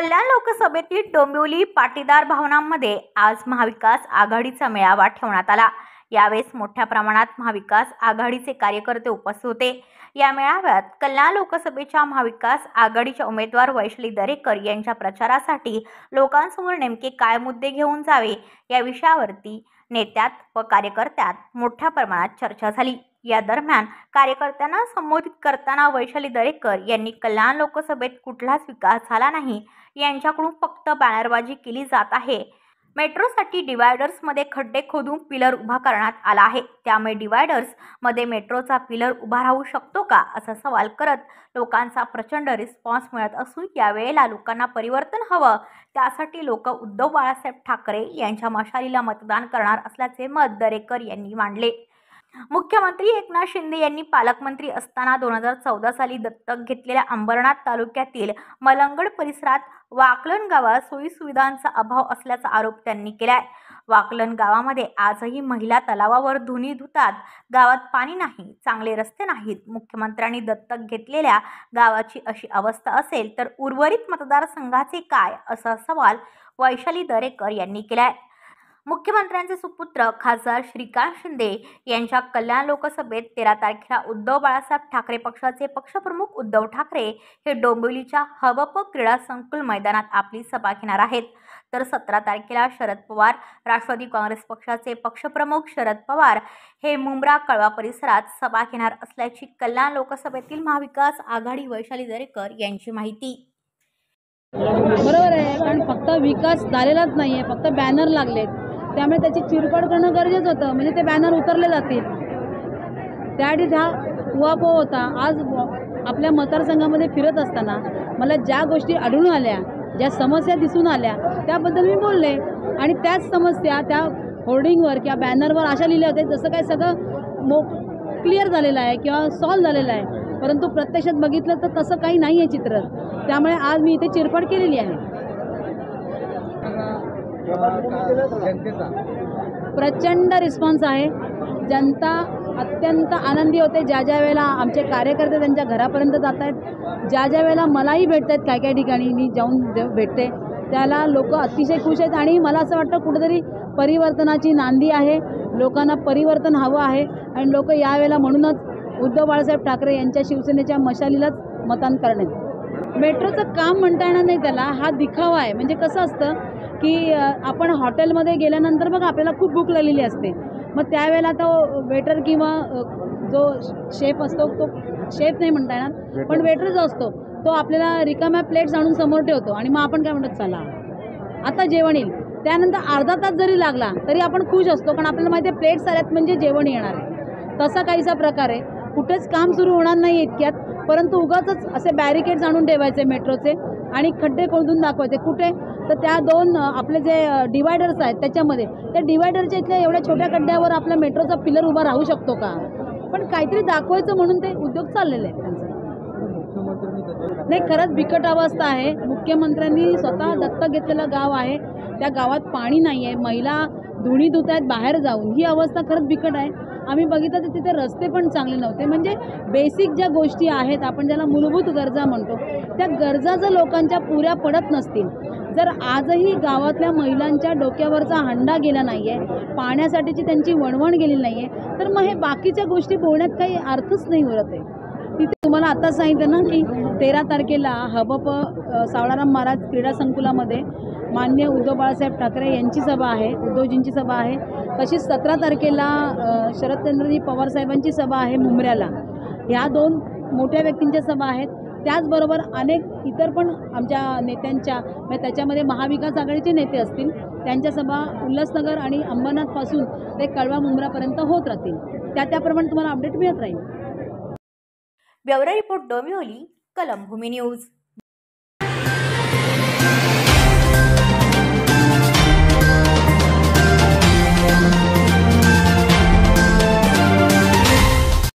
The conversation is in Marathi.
कल्याण लोकसभेतील डोंबिवली पाटीदार भवनामध्ये आज महाविकास आघाडीचा मेळावा ठेवण्यात आला। यावेळेस मोठ्या प्रमाणात महाविकास आघाडीचे कार्यकर्ते उपस्थित होते। या मेळाव्यात कल्याण लोकसभेच्या महाविकास आघाडीच्या उमेदवार वैशाली दरेकर यांच्या प्रचारासाठी लोकांसमोर नेमके काय मुद्दे घेऊन जावे या विषयावरती नेत्यात व कार्यकर्त्यात मोठ्या प्रमाणात चर्चा झाली। या दरम्यान कार्यकर्त्यांना संबोधित करताना वैशाली दरेकर यांनी कल्याण लोकसभेत कुठलाच विकास झाला नाही, यांच्याकडून फक्त बॅनरबाजी केली जात आहे। मेट्रोसाठी डिवायडर्समध्ये खड्डे खोदून पिलर उभा करण्यात आला आहे, त्यामुळे डिवायडर्समध्ये मेट्रोचा पिलर उभा राहू शकतो का असा सवाल करत लोकांचा प्रचंड रिस्पॉन्स मिळत असून यावेळेला लोकांना परिवर्तन हवं, त्यासाठी लोक उद्धव बाळासाहेब ठाकरे यांच्या मशालीला मतदान करणार असल्याचे मत दरेकर यांनी मांडले। मुख्यमंत्री एकनाथ शिंदे यांनी पालकमंत्री असताना 2014 साली दत्तक घेतलेल्या अंबरनाथ तालुक्यातील मलंगड परिसरात वाकलन गावात सोयीसुविधांचा अभाव असल्याचा आरोप त्यांनी केलाय। वाकलन गावामध्ये आजही महिला तलावावर धुणी धुतात, गावात पाणी नाही, चांगले रस्ते नाहीत। मुख्यमंत्र्यांनी दत्तक घेतलेल्या गावाची अशी अवस्था असेल तर उर्वरित मतदारसंघाचे काय, असा सवाल वैशाली दरेकर यांनी केलाय। मुख्यमंत्र्यांचे सुपुत्र खासदार श्रीकांत शिंदे यांच्या कल्याण लोकसभेत 13 तारखेला उद्धव बाळासाहेब ठाकरे पक्षाचे पक्षप्रमुख उद्धव ठाकरे हे डोंबिवलीच्या हबप क्रीडा संकुल मैदानात आपली सभा घेणार आहेत, तर 17 तारखेला शरद पवार राष्ट्रवादी काँग्रेस पक्षाचे पक्षप्रमुख शरद पवार हे मुंब्रा कळवा परिसरात सभा घेणार असल्याची कल्याण लोकसभेतील महाविकास आघाडी वैशाली दरेकर यांची माहिती। बरोबर आहे, कारण फक्त विकास झालेलाच नाही आहे, फक्त बॅनर लागलेत, त्यामुळे त्याची चिरफाड करणं गरजेचं होतं, म्हणजे ते बॅनर उतरले जातील। त्याआधीच हा उहापोह होता। आज आपल्या मतदारसंघामध्ये फिरत असताना मला ज्या गोष्टी आढळून आल्या, ज्या समस्या दिसून आल्या, त्याबद्दल मी बोलले आणि त्याच समस्या त्या होर्डिंगवर किंवा बॅनरवर अशा लिहिल्या होत्या जसं काय सगळं क्लिअर झालेलं आहे किंवा सॉल्व झालेलं आहे, परंतु प्रत्यक्षात बघितलं तर तसं काही नाही आहे चित्र। त्यामुळे आज मी इथे चिरफाड केलेली आहे। प्रचंड रिस्पॉन्स आहे, जनता अत्यंत आनंदी होते। ज्या ज्या वेळेला आमचे कार्यकर्ते त्यांच्या घरापर्यंत जात आहेत, ज्या ज्या वेळेला मलाही भेटत आहेत, काय ठिकाणी मी जाऊन भेटते, त्याला लोक अतिशय खुश आहेत आणि मला असं वाटतं कुठेतरी परिवर्तनाची नांदी आहे। लोकांना परिवर्तन हवं आहे आणि लोक यावेळेला म्हणूनच उद्धव बाळासाहेब ठाकरे यांच्या शिवसेनेच्या मशालीलाच मतदान करण्यात। मेट्रोचं काम म्हणता येणार नाही त्याला, हा दिखावा आहे। म्हणजे कसं असतं की आपण हॉटेलमध्ये गेल्यानंतर बघा आपल्याला खूप भूक लागलेली असते, मग त्यावेळेला तो वेटर किंवा जो शेफ असतो, तो शेफ नाही म्हणता येणार पण वेटर जो असतो तो आपल्याला रिकाम्या प्लेट्स आणून समोर ठेवतो आणि मग आपण काय म्हणतो, चला आता जेवण येईल। त्यानंतर अर्धा तास जरी लागला तरी आपण खुश असतो, कारण आपल्याला माहिती आहे प्लेट्स आल्यात म्हणजे जेवण येणार आहे। तसा काहीसा प्रकार आहे। कुठेच काम सुरू होणार नाही इतक्यात, परंतु उगाचच असे बॅरिकेड्स आणून ठेवायचे मेट्रोचे आणि खड्डे खोदून दाखवायचे कुठे, तर त्या दोन आपले जे डिवायडर्स आहेत त्याच्यामध्ये, त्या डिवायडरच्या इथल्या एवढ्या छोट्या खड्ड्यावर आपला मेट्रोचा पिलर उभा राहू शकतो का? पण काहीतरी दाखवायचं म्हणून ते उद्योग चाललेले आहेत त्यांचे। नाही, खरंच बिकट अवस्था आहे। मुख्यमंत्र्यांनी स्वतः दत्तक घेतलेलं गाव आहे, त्या गावात पाणी नाही आहे, महिला धुणी धुत आहेत बाहेर जाऊन, ही अवस्था खरंच बिकट आहे। आम्ही बघितलं तर तिथे रस्ते पण चांगले नव्हते। म्हणजे बेसिक ज्या गोष्टी आहेत, आपण ज्याला मूलभूत गरजा म्हणतो, त्या गरजा जर लोकांच्या पुऱ्या पडत नसतील, जर आजही गावातल्या महिलांच्या डोक्यावरचा हंडा गेला नाही आहे, पाण्यासाठीची त्यांची वणवण गेलेली नाही आहे, तर मग हे बाकीच्या गोष्टी बोलण्यात काही अर्थच नाही उरत आहे। तिथे तुम्हाला आत्ताच सांगितलं ना की 13 तारखेला हबप सावळाराम महाराज क्रीडा संकुलामध्ये माननीय उद्धव बाळासाहेब ठाकरे यांची सभा आहे, उद्धवजींची सभा आहे। तशीच 17 तारखेला शरदचंद्रजी पवार साहेबांची सभा आहे मुंब्र्याला। ह्या दोन मोठ्या व्यक्तींच्या सभा आहेत। त्याचबरोबर अनेक इतर पण आमच्या नेत्यांच्या, म्हणजे त्याच्यामध्ये महाविकास आघाडीचे नेते असतील, त्यांच्या सभा उल्हासनगर आणि अंबरनाथपासून ते कळवा मुंब्रापर्यंत होत राहतील। त्याप्रमाणे तुम्हाला अपडेट मिळत राहील। ब्युरो रिपोर्ट डोंबिवली, कलम भूमी न्यूज।